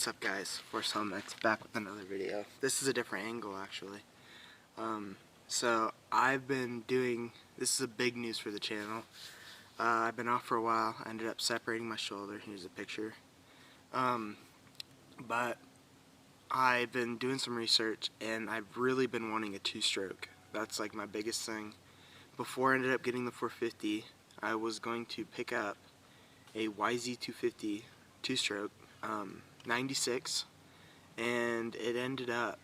What's up guys, ForceHelmet's back with another video. This is a different angle actually. So I've been doing, this is a big news for the channel. I've been off for a while. I ended up separating my shoulder. Here's a picture. But I've been doing some research and I've really been wanting a two-stroke. That's like my biggest thing. Before I ended up getting the 450, I was going to pick up a YZ250 two-stroke 96, and it ended up,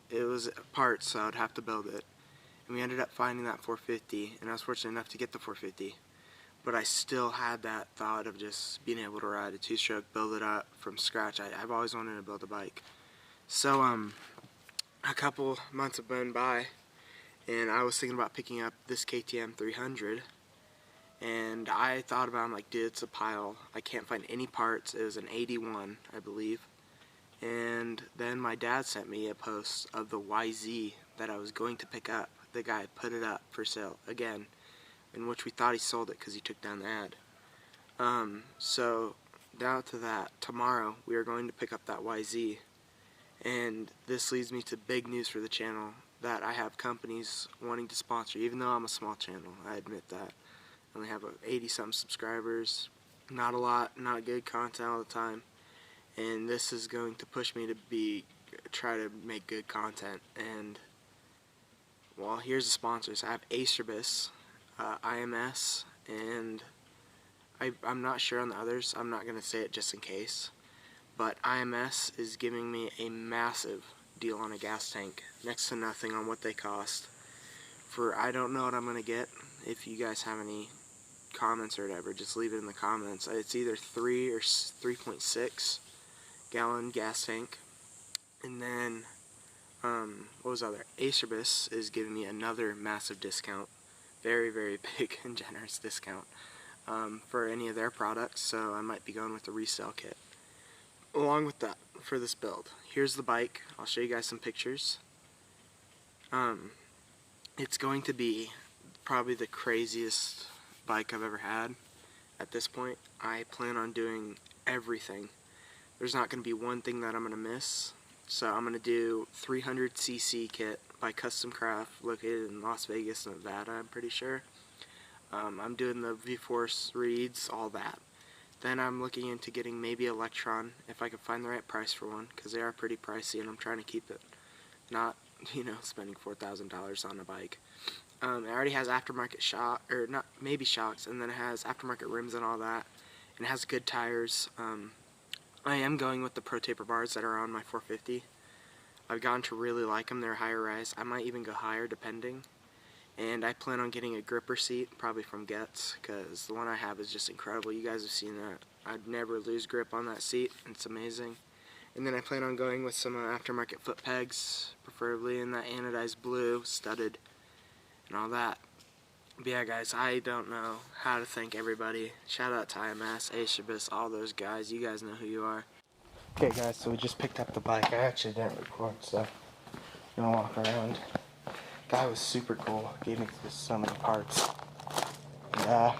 it was parts, so I'd have to build it, and we ended up finding that 450, and I was fortunate enough to get the 450, but I still had that thought of just being able to ride a two-stroke, build it up from scratch. I've always wanted to build a bike. So a couple months have been by, and I was thinking about picking up this KTM 300, and I thought about it, I'm like, dude, it's a pile. I can't find any parts. It was an 81, I believe. And then my dad sent me a post of the YZ that I was going to pick up. The guy put it up for sale again, in which we thought he sold it because he took down the ad. So down to that, tomorrow we are going to pick up that YZ. And this leads me to big news for the channel, that I have companies wanting to sponsor, even though I'm a small channel, I admit that. I only have 80-something subscribers, not a lot, not good content all the time, and this is going to push me to try to make good content. And well, here's the sponsors. I have Acerbis, IMS, and I'm not sure on the others. I'm not going to say it just in case, but IMS is giving me a massive deal on a gas tank, next to nothing on what they cost. For I don't know what I'm going to get. If you guys have any comments or whatever, just leave it in the comments. It's either 3 or 3.6 gallon gas tank. And then what was the other? Acerbis is giving me another massive discount, very big and generous discount for any of their products, so I might be going with the resale kit along with that for this build. Here's the bike. I'll show you guys some pictures. It's going to be probably the craziest bike I've ever had at this point. I plan on doing everything. There's not going to be one thing that I'm going to miss. So I'm going to do 300cc kit by Custom Craft, located in Las Vegas, Nevada, I'm pretty sure. I'm doing the V-Force reeds, all that. Then I'm looking into getting maybe Electron, if I can find the right price for one, because they are pretty pricey and I'm trying to keep it, not, spending $4,000 on a bike. It already has aftermarket shock, or not, maybe shocks, and then it has aftermarket rims and all that, and it has good tires. I am going with the Pro Taper bars that are on my 450. I've gotten to really like them. They're higher rise. I might even go higher depending. And I plan on getting a gripper seat, probably from Getz, because the one I have is just incredible. You guys have seen that. I'd never lose grip on that seat. It's amazing. And then I plan on going with some aftermarket foot pegs, preferably in that anodized blue, studded, and all that. But yeah guys, I don't know how to thank everybody. Shout out to IMS, Acerbis, all those guys. You guys know who you are. Okay guys, so we just picked up the bike. I actually didn't record, so I'm gonna walk around. Guy was super cool. Gave me just so many parts. And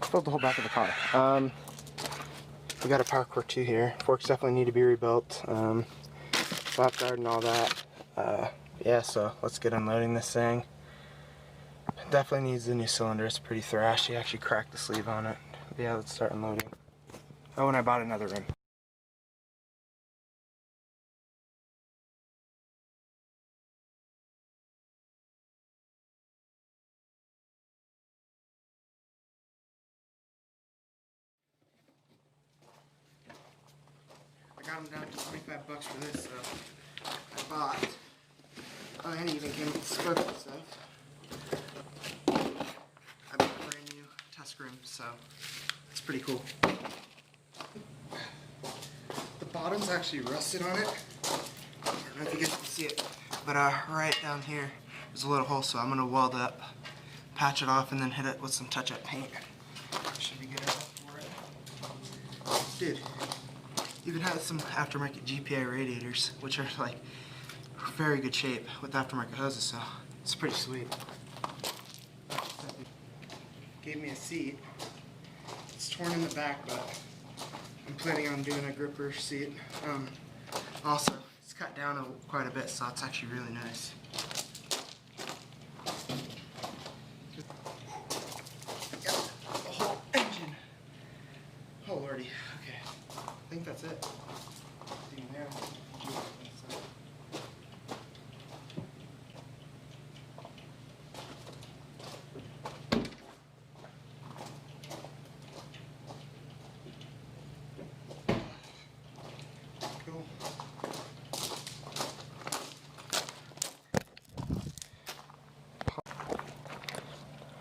filled the whole back of the car. We got a power core 2 here. Forks definitely need to be rebuilt. Flap guard and all that. Yeah, so let's get unloading this thing. Definitely needs a new cylinder. It's pretty thrashy. Actually cracked the sleeve on it. But yeah, let's start unloading. Oh, and I bought another rim. I got them down to 25 bucks for this, so I bought. Oh, and he even came with the spoke and stuff. I bought a brand new tusk rim, so it's pretty cool. The bottom's actually rusted on it. I don't know if you guys can see it, but right down here there's a little hole, so I'm gonna weld up, patch it off, and then hit it with some touch-up paint. Should be good enough for it. Dude, even has some aftermarket GPI radiators, which are like very good shape with aftermarket hoses, so it's pretty sweet. Gave me a seat. It's torn in the back, but I'm planning on doing a gripper seat. Also, it's cut down quite a bit, so it's actually really nice. Yep, the whole engine. Oh lordy. Okay, I think that's it. See you now. Cool.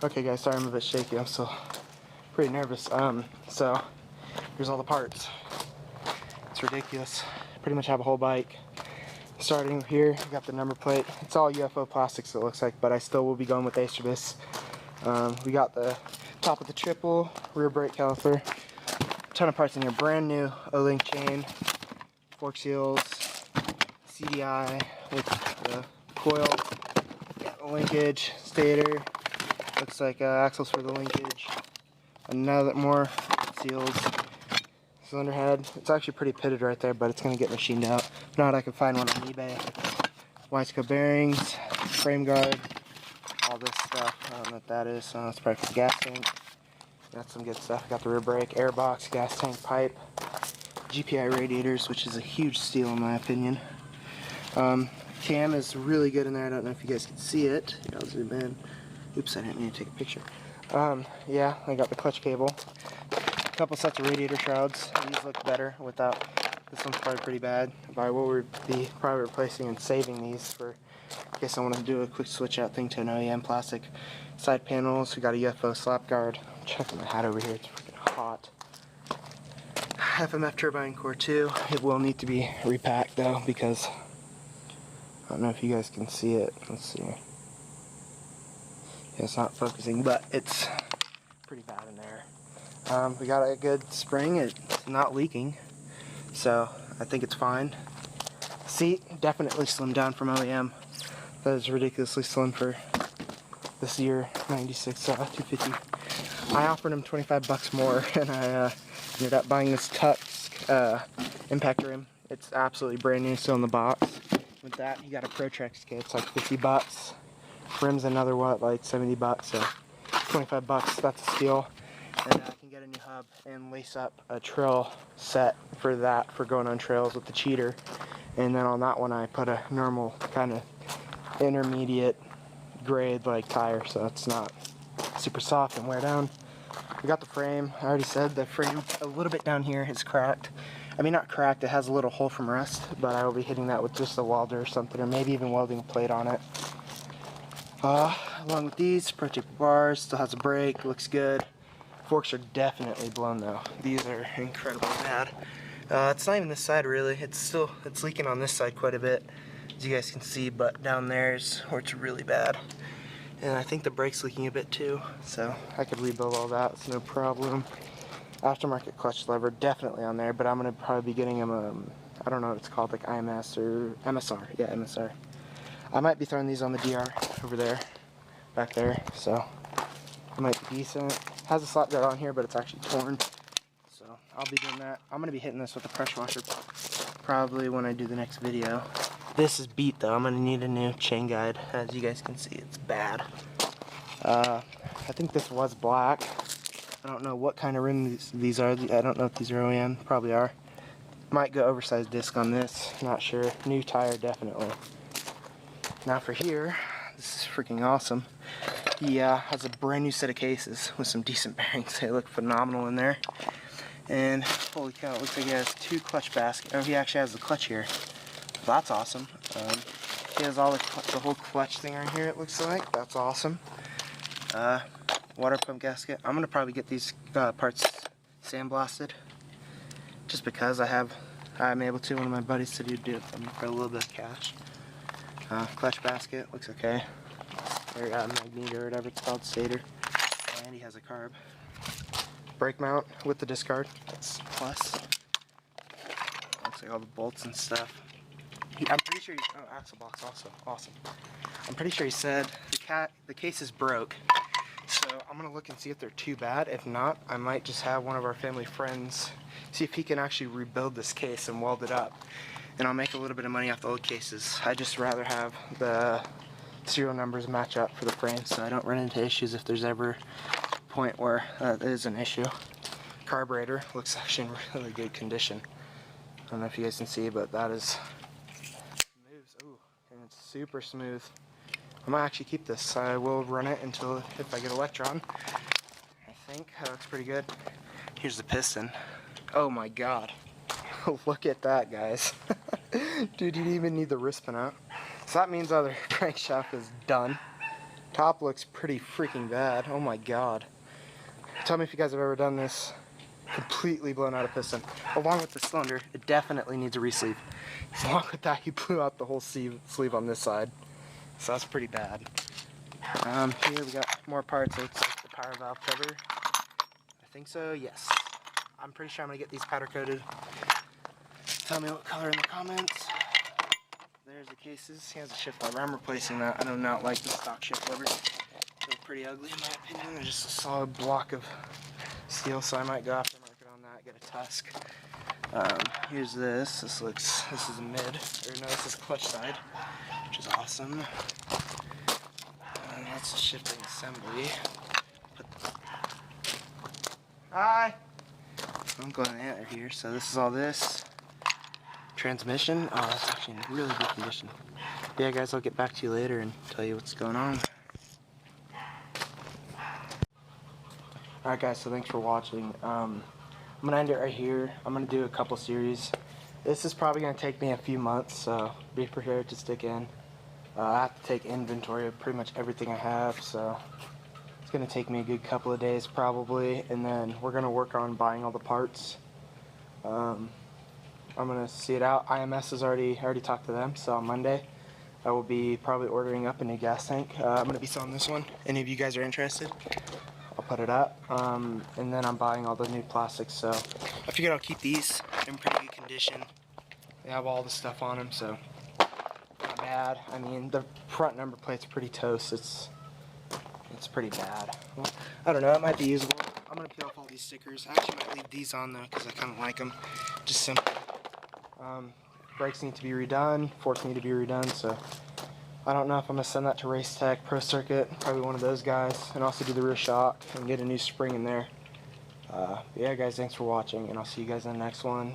Okay guys, sorry I'm a bit shaky, I'm still pretty nervous. So here's all the parts. It's ridiculous. Pretty much have a whole bike. Starting here, I got the number plate. It's all UFO plastics it looks like, but I still will be going with Astrobus. We got the top of the triple, rear brake caliper, a ton of parts in here, brand new O-link chain, fork seals, CDI with the coil, got the linkage, stator, looks like axles for the linkage, another more seals, cylinder head. It's actually pretty pitted right there, but it's going to get machined out. If not, I can find one on eBay. YZ250 bearings, frame guard, all this stuff. I don't know what that is. It's probably for the gas tank. Got some good stuff. Got the rear brake, air box, gas tank pipe, GPI radiators, which is a huge steal in my opinion. Cam is really good in there. I don't know if you guys can see it. Here, I'll zoom in. Oops, I didn't mean to take a picture. Yeah, I got the clutch cable. A couple sets of radiator shrouds. These look better without. This one's probably pretty bad. But I will be probably replacing and saving these for in case I want to do a quick switch out thing to an OEM plastic. Side panels, we got a UFO slap guard. I'm checking my hat over here, it's freaking hot. FMF turbine core 2. It will need to be repacked though because I don't know if you guys can see it. Let's see. Yeah, it's not focusing, but it's pretty bad in there. We got a good spring. It's not leaking, so I think it's fine. Seat definitely slimmed down from OEM. That is ridiculously slim for this year 96 250. I offered him 25 bucks more, and I ended up buying this Tux impact rim. It's absolutely brand new, still in the box. With that, you got a Protrex kit. It's like 50 bucks. Rim's another what, like 70 bucks. So 25 bucks. That's a steal. And I can get a new hub and lace up a trail set for that for going on trails with the cheater. And then on that one, I put a normal kind of intermediate grade like tire, so it's not super soft and wear down. We got the frame. I already said the frame a little bit down here is cracked. I mean, not cracked, it has a little hole from rust, but I will be hitting that with just a welder or something, or maybe even welding a plate on it. Along with these, protective bars, still has a brake, looks good. Forks are definitely blown though. These are incredibly bad. It's not even this side really. It's leaking on this side quite a bit, as you guys can see, but down there's where it's really bad. And I think the brake's leaking a bit too, so I could rebuild all that, it's no problem. Aftermarket clutch lever, definitely on there, but I'm going to probably be getting them, I don't know what it's called, like IMS or MSR. Yeah, MSR. I might be throwing these on the DR over there, back there, so it might be decent. Has a slot guard on here, but it's actually torn, so I'll be doing that. I'm going to be hitting this with a pressure washer probably when I do the next video. This is beat though. I'm going to need a new chain guide. As you guys can see, it's bad. I think this was black. I don't know what kind of rim these are. I don't know if these are OEM. Probably are. Might go oversized disc on this. Not sure. New tire, definitely. Now for here, this is freaking awesome. He has a brand new set of cases with some decent bearings. They look phenomenal in there. And holy cow, it looks like he has two clutch baskets. Oh, he actually has the clutch here. That's awesome. He has all the whole clutch thing right here, it looks like. That's awesome. Water pump gasket. I'm gonna probably get these parts sandblasted, just because I'm able to. One of my buddies said he'd do it for me for a little bit of cash. Clutch basket looks okay. Or magnet or whatever it's called, stator. And he has a carb. Brake mount with the discard. That's plus. Looks like all the bolts and stuff. I'm pretty sure he's, oh, axle box also, awesome. I'm pretty sure he said the case is broke So I'm gonna look and see if they're too bad. If not, I might just have one of our family friends see if he can actually rebuild this case and weld it up. And I'll make a little bit of money off the old cases. I just rather have the serial numbers match up for the frame so I don't run into issues if there's ever a point where that is an issue. Carburetor looks actually in really good condition. I don't know if you guys can see, but that is smooth. Ooh, and it's super smooth. I might actually keep this. I will run it until if I get Electron. I think that looks pretty good. Here's the piston. Oh my god. Look at that, guys. Dude, you didn't even need the wrist pin out. So that means other crankshaft is done. Top looks pretty freaking bad. Oh my god. Tell me if you guys have ever done this. Completely blown out a piston. Along with the cylinder, it definitely needs a re-sleeve. Along with that, he blew out the whole sleeve on this side. So that's pretty bad. Here we got more parts. It looks like the power valve cover. I think so, yes. I'm pretty sure I'm gonna get these powder coated. Tell me what color in the comments. There's the cases. He has a shift lever. I'm replacing that. I do not like the stock shift lever. They're pretty ugly in my opinion. They're just a solid block of steel, so I might go aftermarket on that, get a Tusk. Here's this. This is a mid, or no, this is clutch side, which is awesome. And that's a shifting assembly. Hi! I'm going to enter here, so this is all this. Transmission. Oh, that's actually in really good condition. Yeah, guys, I'll get back to you later and tell you what's going on. Alright guys, so thanks for watching. I'm going to end it right here. I'm going to do a couple series. This is probably going to take me a few months, so be prepared to stick in. I have to take inventory of pretty much everything I have, so it's going to take me a good couple of days probably, and then we're going to work on buying all the parts. I'm going to see it out. IMS has already talked to them, so on Monday I will be probably ordering up a new gas tank. I'm going to be selling this one. Any of you guys are interested? I'll put it up, and then I'm buying all the new plastics, so I figured I'll keep these in pretty good condition. They have all the stuff on them, so not bad. I mean, the front number plate's pretty toast. It's pretty bad. Well, I don't know, it might be usable. I'm going to peel off all these stickers. I actually might leave these on though, because I kind of like them. Just simple. Brakes need to be redone, forks need to be redone, so I don't know if I'm going to send that to Race Tech, Pro Circuit, probably one of those guys, and also do the rear shock and get a new spring in there. Yeah guys, thanks for watching, and I'll see you guys in the next one.